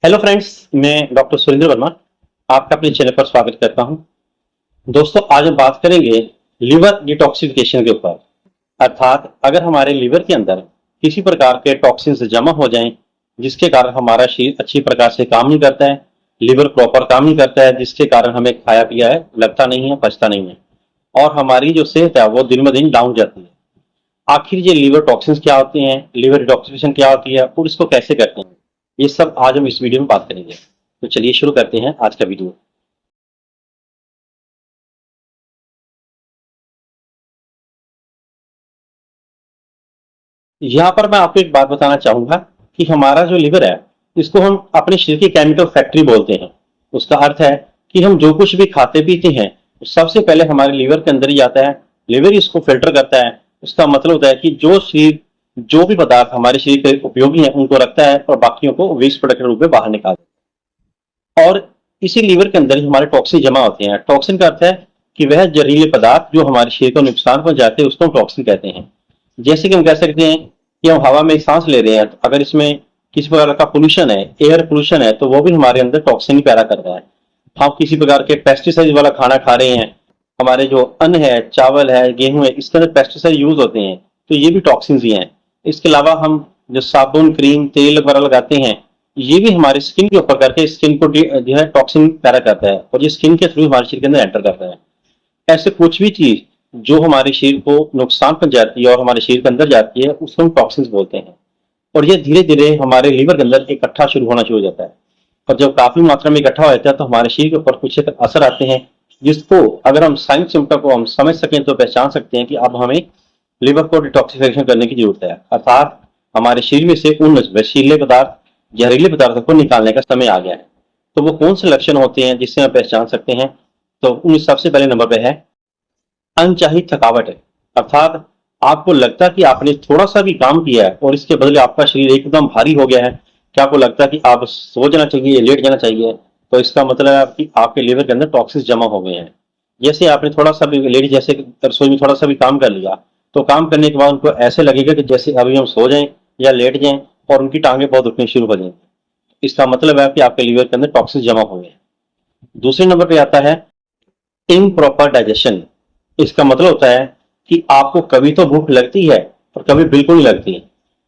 Hello friends, मैं doctor Surendra Verma आपका अपने चैनल पर स्वागत करता हूं। दोस्तों, आज हम बात करेंगे लिवर डिटॉक्सिफिकेशन के ऊपर। अर्थात अगर हमारे लिवर के अंदर किसी प्रकार के टॉक्सिन्स जमा हो जाएं जिसके कारण हमारा शरीर अच्छी प्रकार से काम नहीं करता है, लिवर प्रॉपर काम नहीं करता है, जिसके कारण हमें खाया पिया है लगता नहीं है, पचता नहीं है और हमारी जो सेहत है वो दिन ब दिन डाउन जाती है। आखिर ये लिवर टॉक्सिन्स क्या होते हैं, लिवर डिटॉक्सिफिकेशन क्या होती है और इसको कैसे करते हैं, ये सब आज हम इस वीडियो में बात करेंगे। तो चलिए शुरू करते हैं आज का वीडियो। यहाँ पर मैं आपको एक बात बताना चाहूंगा कि हमारा जो लिवर है इसको हम अपने शरीर की केमिकल फैक्ट्री बोलते हैं। उसका अर्थ है कि हम जो कुछ भी खाते पीते हैं सबसे पहले हमारे लिवर के अंदर ही आता है। लिवर इसको फिल्टर करता है। उसका मतलब होता है कि जो शरीर जो भी पदार्थ हमारे शरीर के उपयोगी हैं उनको रखता है और बाकियों को वेस्ट प्रोडक्ट के रूप में बाहर निकालता है। और इसी लीवर के अंदर ही हमारे टॉक्सिन जमा होते हैं। टॉक्सिन का अर्थ है कि वह जहरीले पदार्थ जो हमारे शरीर को नुकसान पहुंचाते हैं उसको हम टॉक्सिन कहते हैं। जैसे कि हम कह सकते हैं कि हम हवा में सांस ले रहे हैं, तो अगर इसमें किसी प्रकार का पोल्यूशन है, एयर पोल्यूशन है, तो वो भी हमारे अंदर टॉक्सिन ही पैदा कर रहा है। हम किसी प्रकार के पेस्टिसाइड वाला खाना खा रहे हैं, हमारे जो अन्न है, चावल है, गेहूं है, इसके अंदर पेस्टिसाइड यूज होते हैं, तो ये भी टॉक्सिन ही हैं। इसके अलावा हम जो साबुन, क्रीम, तेल वगैरह लगाते हैं, ये भी हमारे स्किन के ऊपर करके स्किन को जो है टॉक्सिन पैदा करता है और ये स्किन के थ्रू हमारे शरीर के अंदर एंटर करता है। ऐसे कुछ भी चीज जो हमारे शरीर को नुकसान पहुंचाती है और हमारे शरीर के अंदर जाती है उसको हम टॉक्सिन्स बोलते हैं। और ये धीरे धीरे हमारे लीवर के अंदर इकट्ठा शुरू होना शुरू हो जाता है और जब काफी मात्रा में इकट्ठा हो जाता है तो हमारे शरीर के ऊपर कुछ असर आते हैं, जिसको अगर हम साइन सिम्टम को हम समझ सकें तो पहचान सकते हैं कि अब हमें लिवर को डिटॉक्सिफिकेशन करने की जरूरत है। अर्थात हमारे शरीर में से उन विषैले पदार्थ, जहरीले पदार्थों को निकालने का समय आ गया है। तो वो कौन से लक्षण होते हैं जिससे हम पहचान सकते हैं? तो उन सबसे पहले नंबर पे है अनचाही थकावट है। अर्थात आपको लगता है कि आपने थोड़ा सा भी काम किया है और इसके बदले आपका शरीर एकदम भारी हो गया है, क्या आपको लगता है कि आप सो जाना चाहिए, लेट जाना चाहिए, तो इसका मतलब है कि आपके लिवर के अंदर टॉक्सिन्स जमा हो गए हैं। जैसे आपने थोड़ा सा भी लेडी जैसे रसोई में थोड़ा सा भी काम कर लिया, तो काम करने के बाद उनको ऐसे लगेगा कि जैसे अभी हम सो जाएं या लेट जाएं और उनकी टांगे बहुत उठनी शुरू हो जाएंगी। इसका मतलब है कि आपके लीवर के अंदर टॉक्सिन जमा हो गए हैं। दूसरे नंबर पे आता है इम्प्रॉपर डाइजेशन। इसका मतलब होता है कि आपको कभी तो भूख लगती है और कभी बिल्कुल नहीं लगती,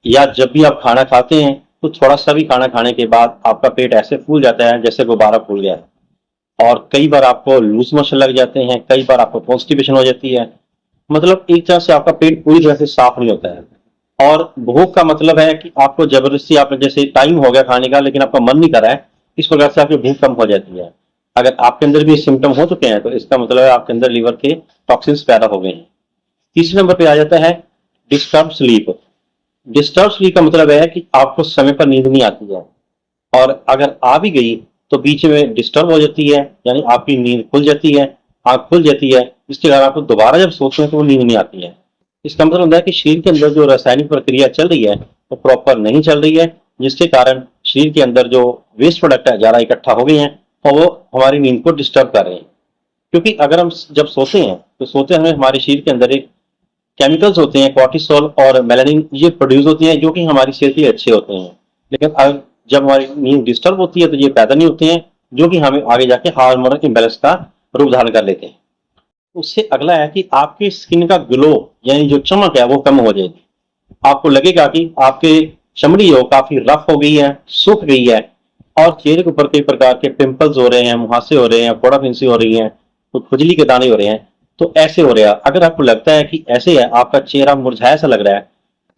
या जब भी आप खाना खाते हैं तो थोड़ा सा भी खाना खाने के बाद आपका पेट ऐसे फूल जाता है जैसे गुब्बारा फूल गया है। और कई बार आपको लूज मोशन लग जाते हैं, कई बार आपको कॉन्स्टिपेशन हो जाती है। मतलब एक तरह से आपका पेट पूरी तरह से साफ नहीं होता है। और भूख का मतलब है कि आपको जबरदस्ती, आपने जैसे टाइम हो गया खाने का लेकिन आपका मन नहीं कर रहा है, इस प्रकार से आपकी भूख कम हो जाती है। अगर आपके अंदर भी सिम्टम हो चुके हैं तो इसका मतलब है आपके अंदर लीवर के टॉक्सिन्स पैदा हो गए हैं। तीसरे नंबर पे आ जाता है डिस्टर्ब स्लीप। डिस्टर्ब स्लीप का मतलब है कि आपको समय पर नींद नहीं आती है और अगर आ भी गई तो बीच में डिस्टर्ब हो जाती है, यानी आपकी नींद खुल जाती है, आंख खुल जाती है, जिसके कारण आपको दोबारा जब सोचते हैं तो वो नींद नहीं आती है। इसका मतलब होता है कि शरीर के अंदर जो रासायनिक प्रक्रिया चल रही है वो प्रॉपर नहीं चल रही है, जिसके कारण शरीर के अंदर जो वेस्ट प्रोडक्ट है ज्यादा इकट्ठा हो गए हैं और वो हमारी नींद को डिस्टर्ब कर रहे हैं। क्योंकि अगर हम जब सोते हैं तो सोते हमें हमारे शरीर के अंदर एक केमिकल्स होते हैं, कॉर्टिसोल और मेलानिन, ये प्रोड्यूस होते हैं जो कि हमारी सेहत के लिए अच्छे होते हैं। लेकिन अगर जब हमारी नींद डिस्टर्ब होती है तो ये पैदा नहीं होते हैं, जो कि हमें आगे जाके हार्मोनल इम्बैलेंस का रूप धारण कर लेते हैं। उससे अगला है कि आपकी स्किन का ग्लो, यानी जो चमक है वो कम हो जाएगी। आपको लगेगा कि आपके चमड़ी हो काफी रफ हो गई है, सूख गई है और चेहरे के ऊपर कई प्रकार के पिंपल्स हो रहे हैं, मुहासे हो रहे हैं, फोड़ा फिंसी हो रही है, तो खुजली के दाने हो रहे हैं, तो ऐसे हो रहा है। अगर आपको लगता है कि ऐसे है, आपका चेहरा मुरझाया सा लग रहा है,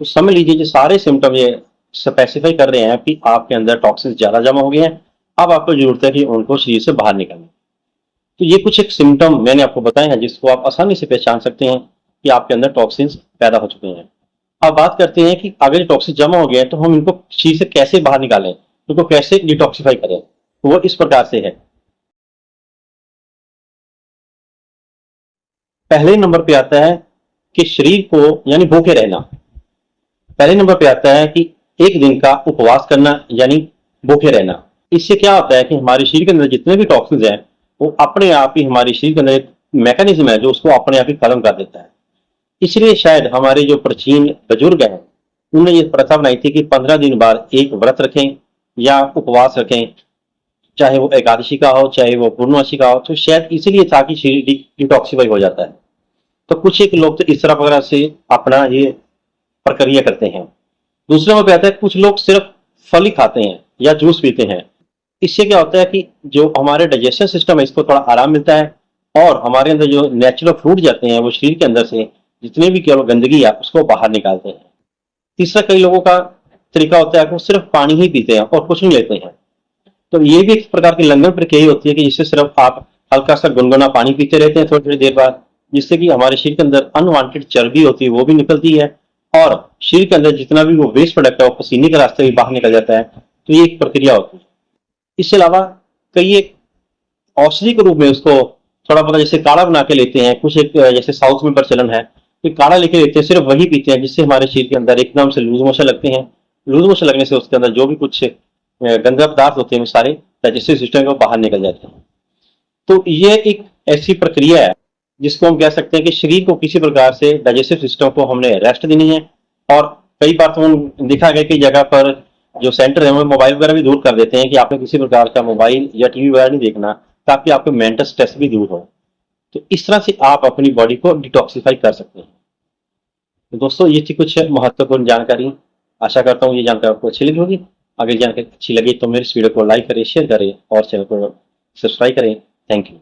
तो समझ लीजिए ये सारे सिम्टम ये स्पेसिफाई कर रहे हैं कि आपके अंदर टॉक्सिन ज्यादा जमा हो गए हैं। अब आपको जरूरत है कि उनको शरीर से बाहर निकालें। तो ये कुछ एक सिम्टम मैंने आपको बताए हैं जिसको आप आसानी से पहचान सकते हैं कि आपके अंदर टॉक्सिन्स पैदा हो चुके हैं। अब बात करते हैं कि अगर टॉक्सिन जमा हो गया है तो हम इनको शरीर से कैसे बाहर निकालें, इनको कैसे डिटॉक्सिफाई करें। तो वो इस प्रकार से है। पहले नंबर पे आता है कि शरीर को यानी भूखे रहना। पहले नंबर पे आता है कि एक दिन का उपवास करना यानी भूखे रहना। इससे क्या होता है कि हमारे शरीर के अंदर जितने भी टॉक्सिन्स हैं वो अपने आप ही हमारे शरीर के अंदर एक मैकेनिज्म है जो उसको अपने आप ही खत्म कर देता है। इसलिए शायद हमारे जो प्राचीन बुजुर्ग हैं उन्होंने ये प्रथा बनाई थी कि 15 दिन बाद एक व्रत रखें या उपवास रखें, चाहे वो एकादशी का हो चाहे वो पूर्णमासी का हो, तो शायद इसीलिए था कि शरीर डिटॉक्सिफाई हो जाता है। तो कुछ एक लोग तो इस तरह वगैरह से अपना ये प्रक्रिया करते हैं। दूसरे में कहता है कुछ लोग सिर्फ फल ही खाते हैं या जूस पीते हैं। इससे क्या होता है कि जो हमारे डाइजेशन सिस्टम है इसको थोड़ा आराम मिलता है, और हमारे अंदर जो नेचुरल फ्रूट जाते हैं वो शरीर के अंदर से जितने भी केवल गंदगी है उसको बाहर निकालते हैं। तीसरा कई लोगों का तरीका होता है कि वो सिर्फ पानी ही पीते हैं और कुछ नहीं लेते हैं। तो ये भी एक प्रकार की लंघन प्रक्रिया ही होती है कि जिससे सिर्फ आप हल्का सा गुनगुना पानी पीते रहते हैं थोड़ी थोड़ी देर बाद, जिससे कि हमारे शरीर के अंदर अनवांटेड चर्बी होती है वो भी निकलती है, और शरीर के अंदर जितना भी वो वेस्ट प्रोडक्ट है वो पसीने के रास्ते भी बाहर निकल जाता है। तो ये एक प्रक्रिया होती है। इसके अलावा कई एक औषधि के रूप में उसको थोड़ा बहुत जैसे काढ़ा बना के लेते हैं, कुछ एक जैसे साउथ में प्रचलन है कि काढ़ा लेके लेते हैं, सिर्फ वही पीते हैं, जिससे हमारे शरीर के अंदर एकदम से लूज मोशन लगते हैं। लूज मोशन लगने से उसके अंदर जो भी कुछ गंदा पदार्थ होते हैं वो सारे डाइजेस्टिव सिस्टम को बाहर निकल जाते हैं। तो ये एक ऐसी प्रक्रिया है जिसको हम कह सकते हैं कि शरीर को किसी प्रकार से डाइजेस्टिव सिस्टम को हमने रेस्ट देनी है। और कई बार तो हम देखा गया कि जगह पर जो सेंटर है वो मोबाइल वगैरह भी दूर कर देते हैं कि आपने किसी प्रकार का मोबाइल या टीवी वगैरह नहीं देखना, ताकि आपके मेंटल स्ट्रेस भी दूर हो। तो इस तरह से आप अपनी बॉडी को डिटॉक्सिफाई कर सकते हैं। तो दोस्तों ये थी कुछ महत्वपूर्ण जानकारी। आशा करता हूँ ये जानकारी आपको अच्छी लगी होगी। अगर जानकारी अच्छी लगी तो मेरे इस वीडियो को लाइक करें, शेयर करें और चैनल को सब्सक्राइब करें। Thank you.